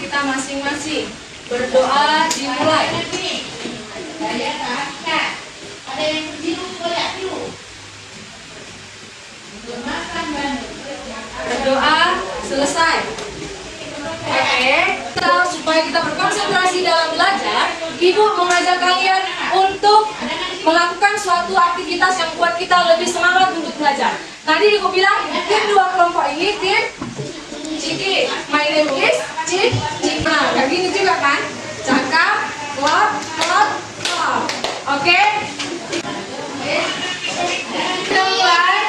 kita masing-masing. Berdoa dimulai. Ada yang biru, boleh biru. Berdoa selesai. Oke, supaya kita berkonsentrasi dalam belajar, Ibu mengajak kalian untuk melakukan suatu aktivitas yang buat kita lebih semangat untuk belajar. Tadi Ibu bilang, tim dua kelompok ini tim Ciki. My name is Cika. Kayak gini juga kan? Cakap, klop, klop, klop. Oke? Mulai.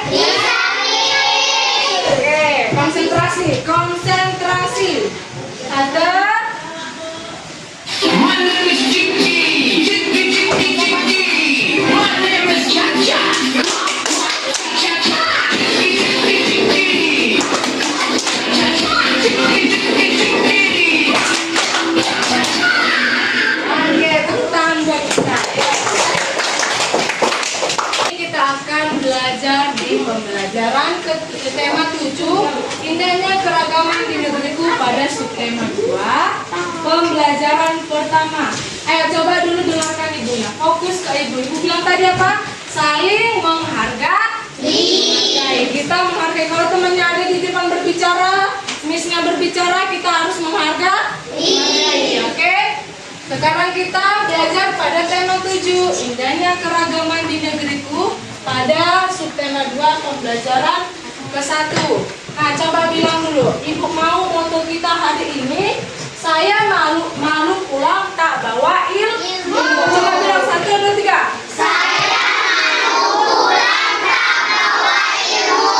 Oke, konsentrasi, konsentrasi. Ada. My name is Chicky. Chicky, Chicky, Chicky. My name is Cha-Cha. Cha-Cha. Chicky, Chicky, Chicky. Cha-Cha. Chicky, Chicky, Chicky. Oke, tepuk tangan buat kita. Ini kita akan belajar di pembelajaran ke tema 7, indahnya keragaman di negeriku, pada subtema 2, pembelajaran pertama. Ayo coba dulu dengarkan ibunya, fokus ke ibu. Ibu bilang tadi apa? Saling menghargai. Kita menghargai. Kalau temannya ada di depan berbicara, missnya berbicara, kita harus menghargai. Oke? Sekarang kita belajar pada tema 7, indahnya keragaman di negeriku, pada subtema 2, pembelajaran ke-1. Nah, coba bilang dulu, Ibu mau moto kita hari ini, saya malu pulang tak bawa ilmu. Coba bilang 1, 2, 3. Saya mau pulang tak bawa ilmu.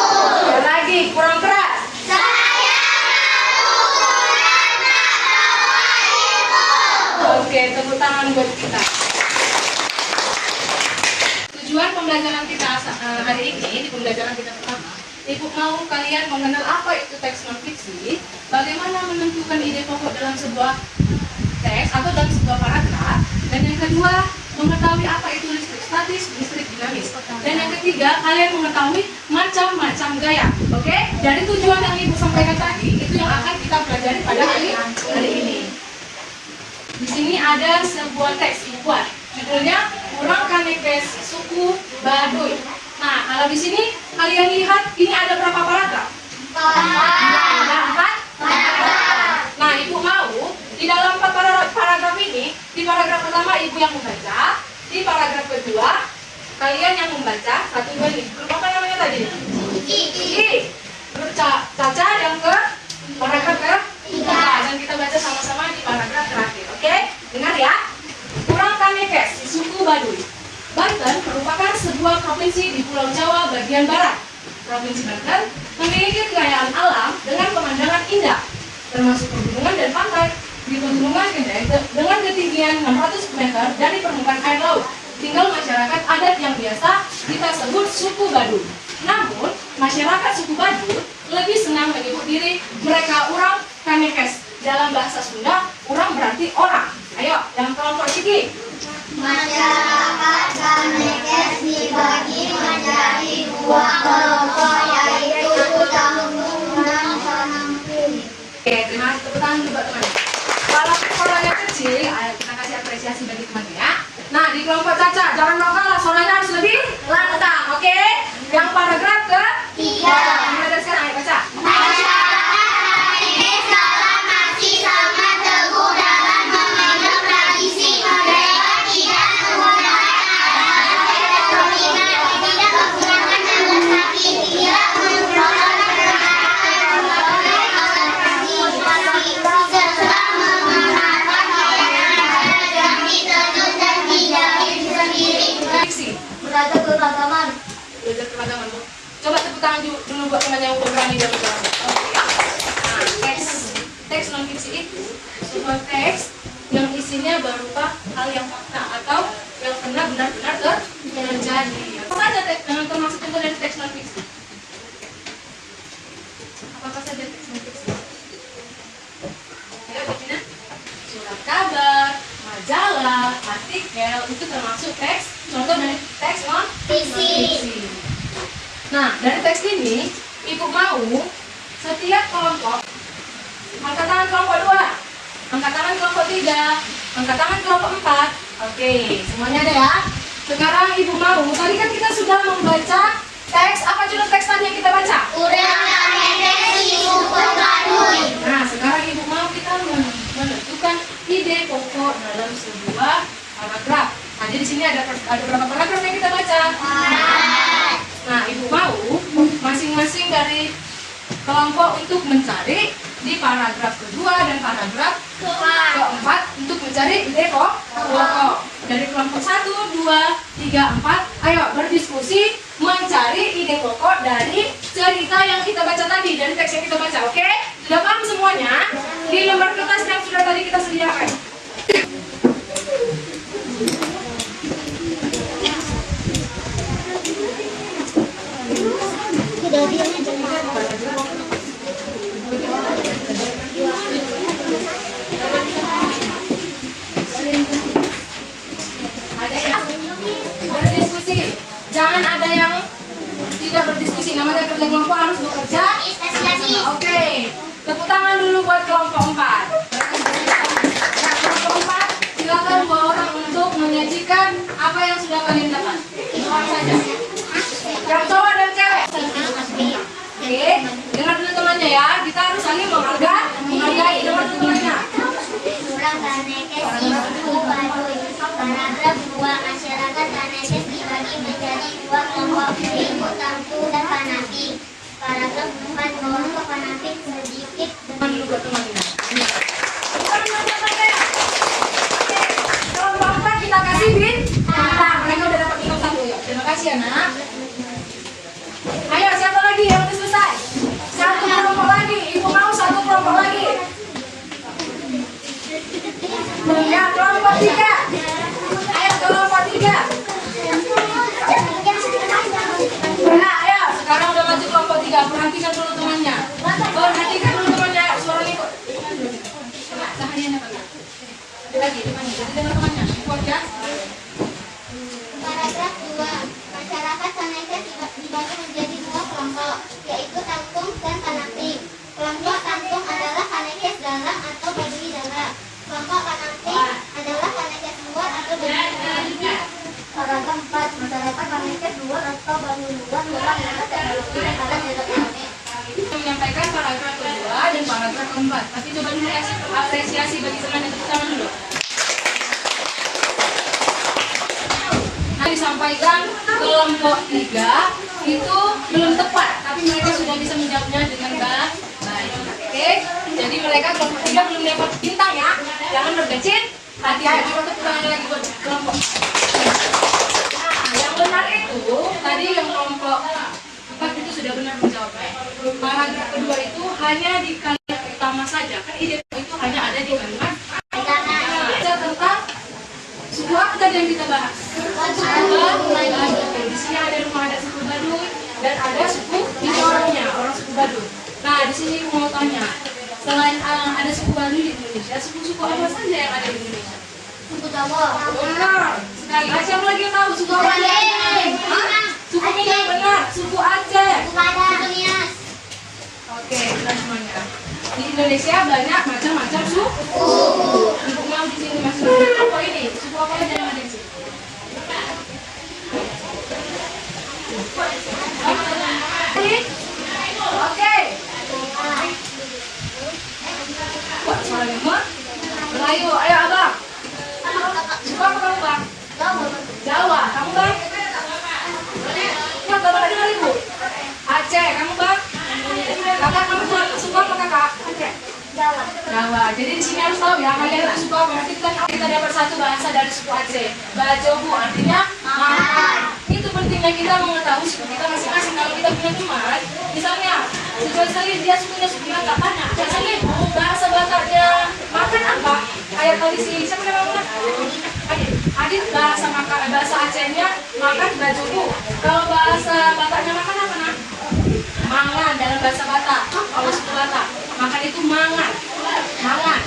Ya lagi, kurang keras. Saya mau pulang tak bawa ilmu. Oke, tepuk tangan buat kita. Tujuan pembelajaran kita hari ini, di pembelajaran kita pertama, Ibu mau kalian mengenal apa itu teks non fiksi, bagaimana menentukan ide pokok dalam sebuah teks atau dalam sebuah paragraf, dan yang kedua, mengetahui apa itu listrik statis, listrik dinamis, dan yang ketiga, kalian mengetahui macam-macam gaya. Oke? Dari tujuan yang Ibu sampaikan tadi, itu yang akan kita pelajari pada hari ini. Di sini ada sebuah teks dibuat, judulnya Urang Kanekes Suku Baduy. Nah, kalau di sini kalian lihat ini ada berapa paragraf? 4. Nah, Ibu mau di dalam 4 paragraf ini, di paragraf pertama Ibu yang membaca, di paragraf kedua kalian yang membaca. 1, 2, ini. Grup apa namanya tadi? Ciki. Grup Caca yang ke paragraf ke-3. Dan kita baca sama-sama di paragraf terakhir. Oke? Dengar ya. Urang Kanekes, suku Baduy. Banten merupakan sebuah provinsi di Pulau Jawa bagian barat. Provinsi Banten memiliki kekayaan alam dengan pemandangan indah, termasuk pegunungan dan pantai. Di pegunungan Kendeng dengan ketinggian 600 meter dari permukaan air laut, tinggal masyarakat adat yang biasa kita sebut suku Baduy. Namun, masyarakat suku Baduy lebih senang menyebut diri mereka Urang Kanekes. Dalam bahasa Sunda, Urang berarti orang. Ayo, yang kelompok Ciki. Masyarakat Kanekes dibagi menjadi 2 kelompok, yaitu Tanggung dan Panamping. Oke, terima kasih, tepuk tangan dulu buat teman. Kalau suaranya kecil, ayo kita kasih apresiasi bagi teman ya. Nah, di kelompok Caca, jangan mau kalah, suaranya harus lebih lantang, oke? Yang paragraf ke-3. Mulai dari sekarang, ayo baca. Masyarakat Kanekes dalam masih sangat teguh dalam memeluk tradisi mereka, tidak menggunakan alat-alat elektronik, tidak menggunakan alas kaki, tidak menggunakan peralatan berbagai alat transportasi, serta mengenakan pakaian yang ditenun dan dijahit sendiri. Fiksi. Belajar keragaman. Belajar keragaman, Bu. Coba tepuk tangan dulu buat teman yang udah berani jawab jawab. Oke. Nah, teks non fiksi itu sebuah teks yang isinya berupa hal yang fakta atau yang benar-benar terjadi. Apa saja teks dengan termasuk contoh dari teks non fiksi? Apa saja teks non fiksi? Ya, begini. Surat kabar, majalah, artikel, itu termasuk teks. Contoh dari teks non fiksi. Nah, dari teks ini, Ibu mau setiap kelompok, angkat tangan kelompok 2. Angkat tangan kelompok 3, angkat tangan kelompok 4. Oke, semuanya ada ya. Sekarang Ibu mau, tadi kan kita sudah membaca teks, apa judul teks tadi yang kita baca? Ulangan referensi suku Baduy. Nah, sekarang Ibu mau kita menentukan ide pokok dalam sebuah paragraf. Nah, jadi di sini ada berapa paragraf yang kita baca? Nah, Ibu mau masing-masing dari kelompok untuk mencari di paragraf kedua dan paragraf keempat untuk mencari ide pokok. Dari kelompok 1, 2, 3, 4, ayo berdiskusi mencari ide pokok dari cerita yang kita baca tadi, dari teks yang kita baca, oke? Sudah paham semuanya? Di lembar kertas yang sudah tadi kita sediakan. Ada yang berdiskusi, jangan ada yang tidak berdiskusi. Namanya kerja kelompok harus bekerja. Oke, tepuk tangan dulu buat kelompok 4. Nah, kelompok 4, silakan 2 orang untuk menyajikan apa yang sudah kalian dapat. 2 orang saja. Yang cowok dan cewek. Oke, dengar dulu temannya ya. Kita harus saling menghargai. Dengar dulu temannya. Surah Kanekes Suku Baduy. Paragraf 2, masyarakat Kanekes dibagi menjadi 2 kelompok, yaitu Tamtu dan Panaping. Paragraf 4, kelompok Panaping sedikit Teman dulu buat temannya. Kita mencoba ya. Oke, kelompok 4 kita kasih bintang. Mereka udah dapat bintang 1 ya. Terima kasih ya nak. Ayo, siapa lagi yang udah selesai? 1 kelompok lagi. Ibu mau 1 kelompok lagi. Ya, kelompok 3. Ayo, kelompok 3. Ya, ayo. Sekarang udah maju kelompok 3. Perhatikan dulu temannya. Perhatikan dulu temannya. Suaranya kok. Sahanya apa? Lagi, depannya. Jadi dengar temannya. Kuat ya. Paragraf 2, masyarakat Kanekes dibagi menjadi 2 kelompok, yaitu Tangtung dan Panaping. Kelompok Tangtung adalah Kanekes dalam atau Baduy dalam. Kelompok Panaping adalah Kanekes luar atau Baduy dalam. Paragraf 4, masyarakat Kanekes luar atau Baduy luar menggunakan teknologi dan alat elektronik. Menyampaikan paragraf kedua dan paragraf keempat. Tapi coba dulu kasih apresiasi bagi teman yang tepuk tangan dulu. Nah, disampaikan kelompok 3 itu belum tepat, tapi mereka sudah bisa menjawabnya dengan baik. Oke, jadi mereka kelompok 3 belum dapat bintang ya. Jangan berkecil hati. Coba tepuk tangan lagi buat kelompok. Nah, yang benar itu tadi yang kelompok 4 itu sudah benar menjawabnya. Paragraf kedua itu hanya di kalimat utama saja. Kan ide itu hanya ada di kalimat utama. Baca tentang suku apa tadi yang kita bahas? Suku Baduy. Di sini ada rumah adat suku Baduy dan ada suku ini orangnya, orang suku Baduy. Nah, di sini aku mau tanya, selain ada suku Baduy di Indonesia, suku-suku apa saja yang ada di Indonesia? Suku Jawa. Benar. Sekali. Siapa lagi yang tahu suku apa? Hah? Suku Minang, benar. Suku Aceh. Suku Padang. Nias. Oke, benar semuanya. Di Indonesia banyak macam-macam suku. Ibu mau di sini masuk. Apa ini? Suku apa aja yang ada di sini? Oke. Wah, suaranya mah. Melayu. Ayo, Abang. Suku apa kamu, Bang? Jawa. Kamu, Bang? Wah, Bapak dengar Ibu. Aceh. Kamu, Bang? Kakak, kamu suku apa, Kakak? Aceh. Jawa. Jadi di sini harus tahu ya, kalian itu suku apa. Nanti kita dapat 1 bahasa dari suku Aceh. Bajobu artinya makan. Itu pentingnya kita mengetahui suku kita masing-masing. Kalau kita punya teman, misalnya sekali dia sukunya suku Batak, tanya, Salih, bahasa Bataknya makan apa? Kayak tadi siapa namanya? Adit bahasa makan, bahasa Acehnya makan bajobu. Kalau bahasa Bataknya makan apa, Nak? Mangan dalam bahasa Batak. Kalau suku Batak, makan itu mangan. Mangan.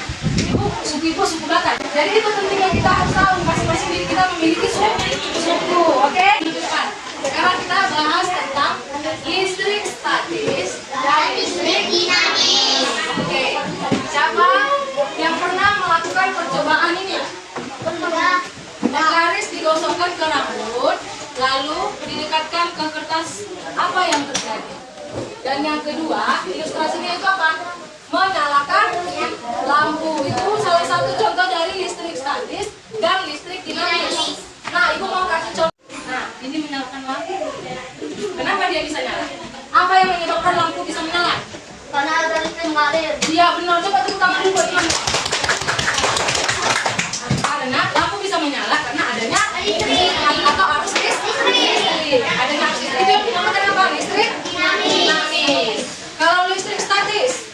Ibu suku Batak. Jadi itu pentingnya kita harus tahu masing-masing diri kita memiliki suku. Oke? Sekarang kita bahas tentang listrik statis dan listrik dinamis. Oke. Siapa yang pernah Dan yang kedua, ilustrasinya itu apa? Menyalakan lampu. Itu salah satu contoh dari listrik statis dan listrik dinamis. Nah, ibu mau kasih contoh. Nah, ini menyalakan lampu. Kenapa dia bisa nyala? Apa yang menyebabkan lampu bisa menyala? Karena ada listrik mengalir. Iya benar, coba tepuk tangan dulu buat Imam. Karena lampu bisa menyala karena adanya listrik atau arus listrik. Adanya arus listrik itu yang dinamakan apa? Listrik dinamis. Kalau listrik statis,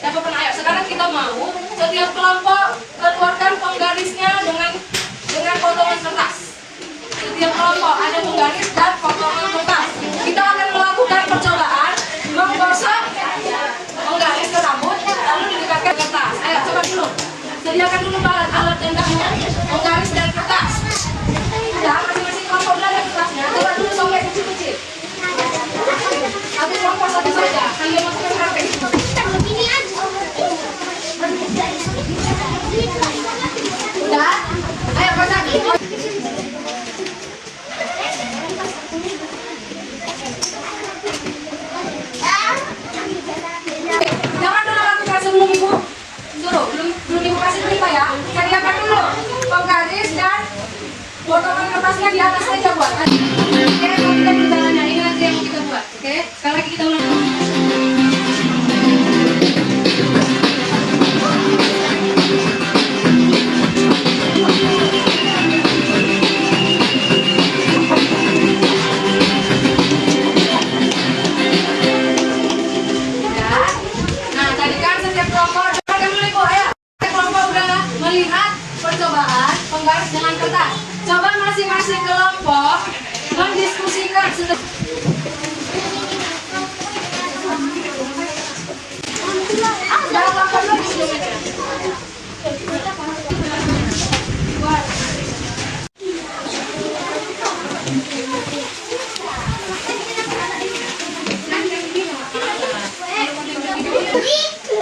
siapa pernah? Ayo sekarang kita mau setiap kelompok keluarkan penggarisnya dengan potongan kertas. Setiap kelompok ada penggaris dan potongan kertas. Kita akan melakukan percobaan menggosok penggaris ke rambut lalu didekatkan ke kertas. Ayo coba dulu. Sediakan dulu alat yang kamu penggaris dan kertas. Ya, masing-masing kelompok udah ada kertasnya. Coba dulu sobek kecil-kecil. Satu kelompok satu saja. Sambil masukkan karpet. Ini aja. Udah? Ayo pasang. Jangan dulu lakukan sebelum ibu suruh. Belum ibu kasih perintah ya. Sediakan dulu penggaris dan potongan kertasnya di atas saja buat. Oke, kalau kita berjalannya ini nanti yang kita buat. Oke, sekali lagi kita ulang. Nah, tadi kan setiap kelompok, coba dulu ibu, ayo. Setiap kelompok udah melihat percobaan penggaris dengan kertas. Coba masing-masing kelompok mendiskusikan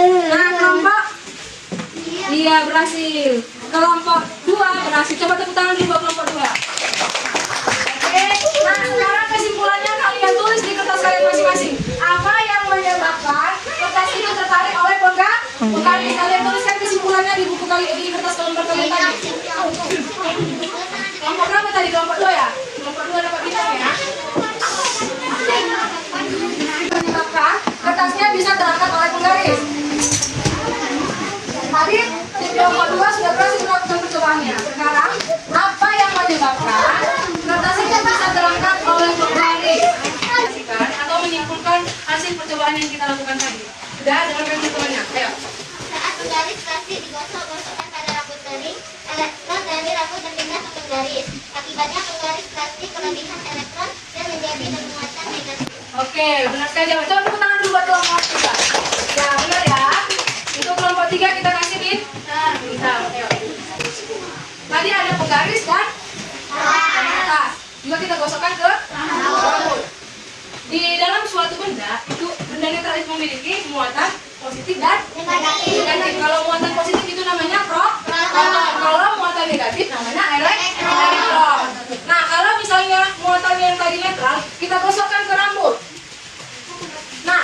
Nah, kelompok iya berhasil. Kelompok 2 berhasil. Coba tepuk tangan dulu buat kelompok 2. Oke, nah sekarang kesimpulannya kalian tulis di kertas kalian masing-masing. Apa yang menyebabkan kertas itu tertarik oleh penggaris? Kalian tuliskan kesimpulannya di buku kalian, di kertas kelompok kalian tadi. Kelompok berapa tadi? Kelompok 2 ya? Kelompok 2 dapat bintang ya? Menyebabkan kertasnya bisa terangkat oleh penggaris. Tadi di kelompok 2 sudah berhasil melakukan percobaannya. Sekarang apa yang menyebabkan kertas itu bisa terangkat oleh penggaris? Atau menyimpulkan hasil percobaan yang kita lakukan tadi. Sudah dengarkan contohnya. Ayo. Saat penggaris plastik digosok-gosokkan pada rambut kering, elektron dari rambut berpindah ke penggaris. Akibatnya penggaris plastik kelebihan elektron dan menjadi bermuatan negatif. Oke, benar sekali. Coba tepuk tangan dulu buat kelompok 3. Ya, benar ya. Untuk kelompok 3 kita kasih bintang. Ayo. Tadi ada penggaris dan kertas. Juga kita gosokkan ke rambut. Di dalam suatu benda, itu benda netral itu memiliki muatan positif dan negatif. Kalau muatan positif itu namanya proton. Kalau muatan negatif namanya elektron. Nah, kalau misalnya muatan yang tadi netral, kita gosokkan ke rambut. Nah,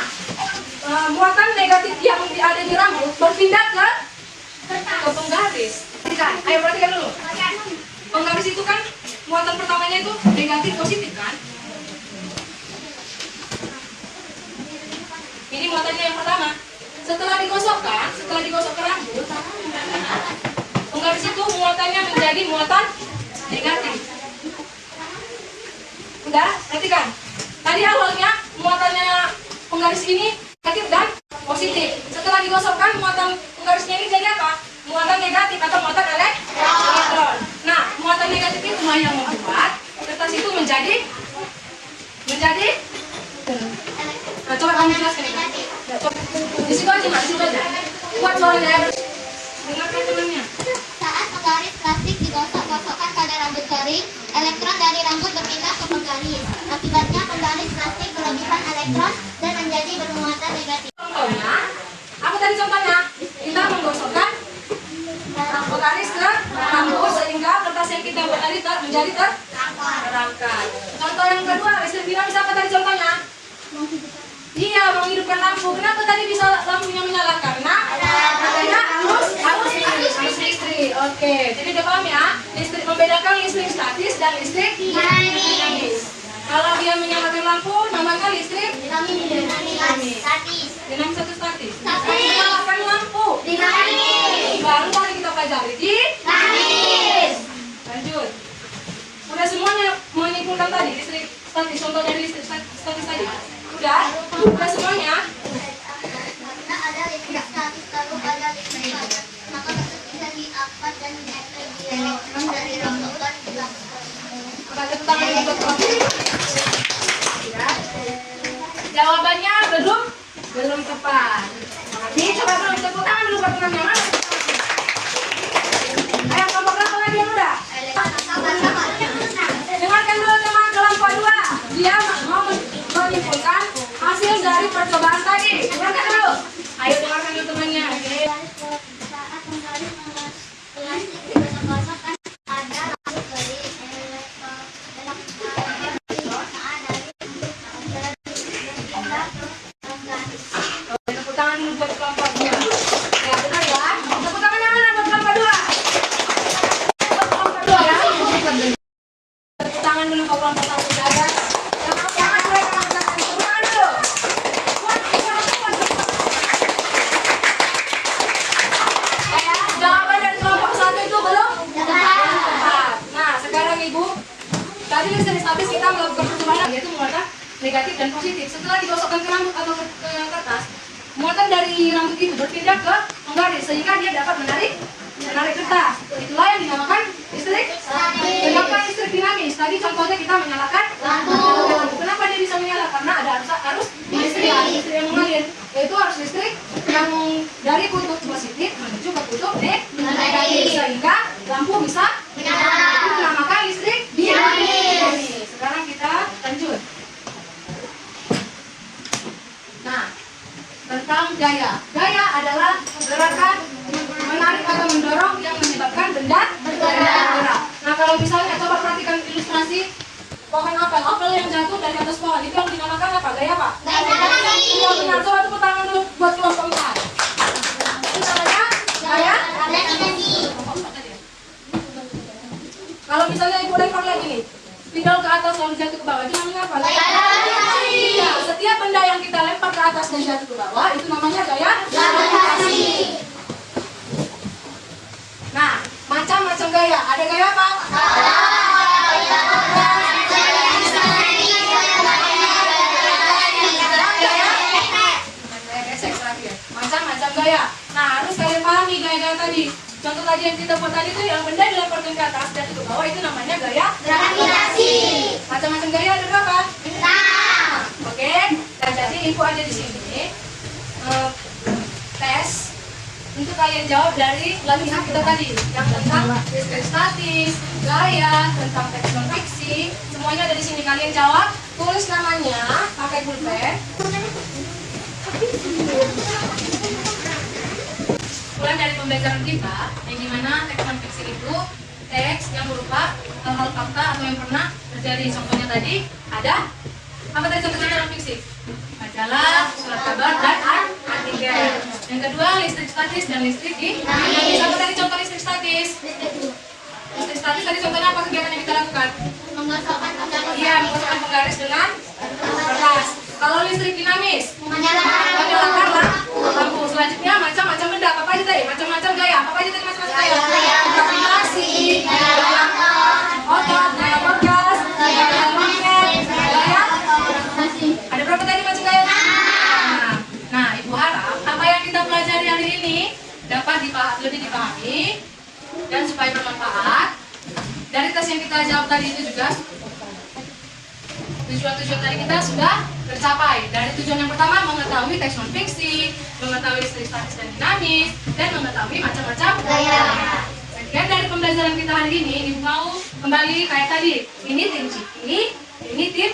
muatan negatif yang ada di rambut berpindah ke penggaris. Ayo perhatikan dulu. Penggaris itu kan muatan pertamanya itu negatif positif kan? Ini muatannya yang pertama. Setelah digosok ke rambut, penggaris itu muatannya menjadi muatan negatif. Udah, perhatikan. Tadi awalnya muatannya penggaris ini negatif dan positif. Setelah digosokkan muatan penggarisnya ini jadi apa? Muatan negatif atau muatan elektron. Nah, muatan negatif itu yang membuat kertas itu menjadi nah, coba kamu jelaskan itu. Ya, coba. Di situ aja, Mas, di situ aja. Kuat suaranya ya. Dengarkan temannya. Saat penggaris plastik digosok-gosokkan pada rambut kering, elektron dari rambut berpindah ke penggaris. Akibatnya penggaris plastik kelebihan elektron dan menjadi bermuatan negatif. Contohnya, apa tadi contohnya? Kita menggosokkan penggaris ke rambut sehingga kertas yang kita buat tadi menjadi terangkat. Contoh yang kedua, listrik dinamis apa tadi contohnya? Iya mau menghidupkan lampu. Kenapa tadi bisa lampunya menyala? Karena katanya harus listrik. Oke, jadi udah paham ya? Listrik membedakan listrik statis dan listrik dinamis. Kalau dia menyalakan lampu, namanya listrik dinamis. Dinamis atau statis? Menyalakan lampu baru tadi kita pelajari dinamis. Lanjut. Udah semuanya menyimpulkan tadi listrik statis, contoh dari listrik statis tadi. Udah semuanya. Karena ada listrik statis lalu ada listrik padat, maka bentuk bisa diangkat dan dirangkapkan di belakang. Ada tangan yang ya. Jawabannya belum tepat. Nih coba dulu tepuk tangan dulu buat teman yang mana? Ayo kelompok berapa lagi yang udah? Dengarkan dulu teman kelompok 2. Dia mau menyimpulkan hasil dari percobaan tadi. Dengarkan dulu. Ayo dengarkan dulu temannya. Oke. Saat menggali plastik di basah-basah kan ada lampu dari Tepuk tangan dulu buat kelompok 2. Ya, benar ya. Tepuk tangan yang mana buat kelompok 2? Kelompok 2 ya. Tepuk tangan dulu buat kelompok 1 ya. Jangan mulai kelompok 1. Tepuk tangan dulu. Ya, jawaban dari kelompok 1 itu belum tepat. Nah, sekarang Ibu, tadi listrik statis kita melakukan percobaan yaitu muatan negatif dan positif. Setelah digosokkan ke rambut atau ke kertas, muatan dari rambut itu berpindah ke penggaris sehingga dia dapat menarik kertas. Itulah yang dinamakan listrik statis. Kenapa listrik dinamis? Tadi contohnya kita menyalakan lampu. Kenapa dia bisa menyala? Karena ada arus listrik yang mengalir, yaitu arus listrik yang dari kutub positif menuju ke kutub negatif sehingga lampu bisa menyala. Itu dinamakan listrik dinamis. Sekarang kita lanjut. Nah, tentang gaya. Gaya adalah gerakan menarik atau mendorong yang menyebabkan benda bergerak. Nah, kalau misalnya coba perhatikan ilustrasi pohon apel yang jatuh dari atas pohon, itu yang dinamakan apa? Gaya apa? Iya benar. Coba tepuk tangan dulu buat kelompok 4. Itu namanya gaya. Kalau misalnya Ibu lempar lagi nih, tinggal ke atas lalu jatuh ke bawah, itu namanya apa? Ya, setiap benda yang kita lempar ke atas dan jatuh ke bawah itu namanya gaya gravitasi. Nah, macam-macam gaya. Ada gaya apa? Macam-macam gaya. Nah, harus kalian pahami gaya-gaya tadi. Contoh tadi yang kita buat tadi itu yang benda dilemparkan ke atas dan ke bawah itu namanya gaya gravitasi. Macam-macam gaya ada berapa? Oke. Nah, jadi info ada di sini. Tes untuk kalian jawab dari latihan kita tadi yang tentang listrik statis, gaya, tentang teks non fiksi, semuanya ada di sini. Kalian jawab, tulis namanya pakai pulpen. Mulai dari pembelajaran kita, yang dimana teks non fiksi itu teks yang berupa hal-hal fakta atau yang pernah terjadi. Contohnya tadi ada apa tadi contohnya non fiksi? Majalah, surat kabar, dan artikel. Yang kedua listrik statis dan listrik dinamis. Apa tadi contoh listrik statis? Listrik statis tadi contohnya apa kegiatan yang kita lakukan? Menggosokkan penggaris. Iya, menggosokkan penggaris dengan kertas. Kalau listrik dinamis, menyalakan lampu. Selanjutnya macam-macam benda. Apa aja tadi? Macam-macam gaya. Apa aja tadi macam-macam gaya? Gravitasi, gaya otot, gaya podcast, gaya magnet, gaya. Ada berapa tadi macam gaya? Nah, Ibu harap apa yang kita pelajari hari ini dapat lebih dipahami dan supaya bermanfaat. Dari tes yang kita jawab tadi itu juga tujuan-tujuan tadi kita sudah tercapai. Dari tujuan yang pertama mengetahui teks non fiksi, mengetahui listrik statis dan dinamis, dan mengetahui macam-macam gaya. Dan dari pembelajaran kita hari ini, Ibu mau kembali kayak tadi. Ini tim Ciki, ini tim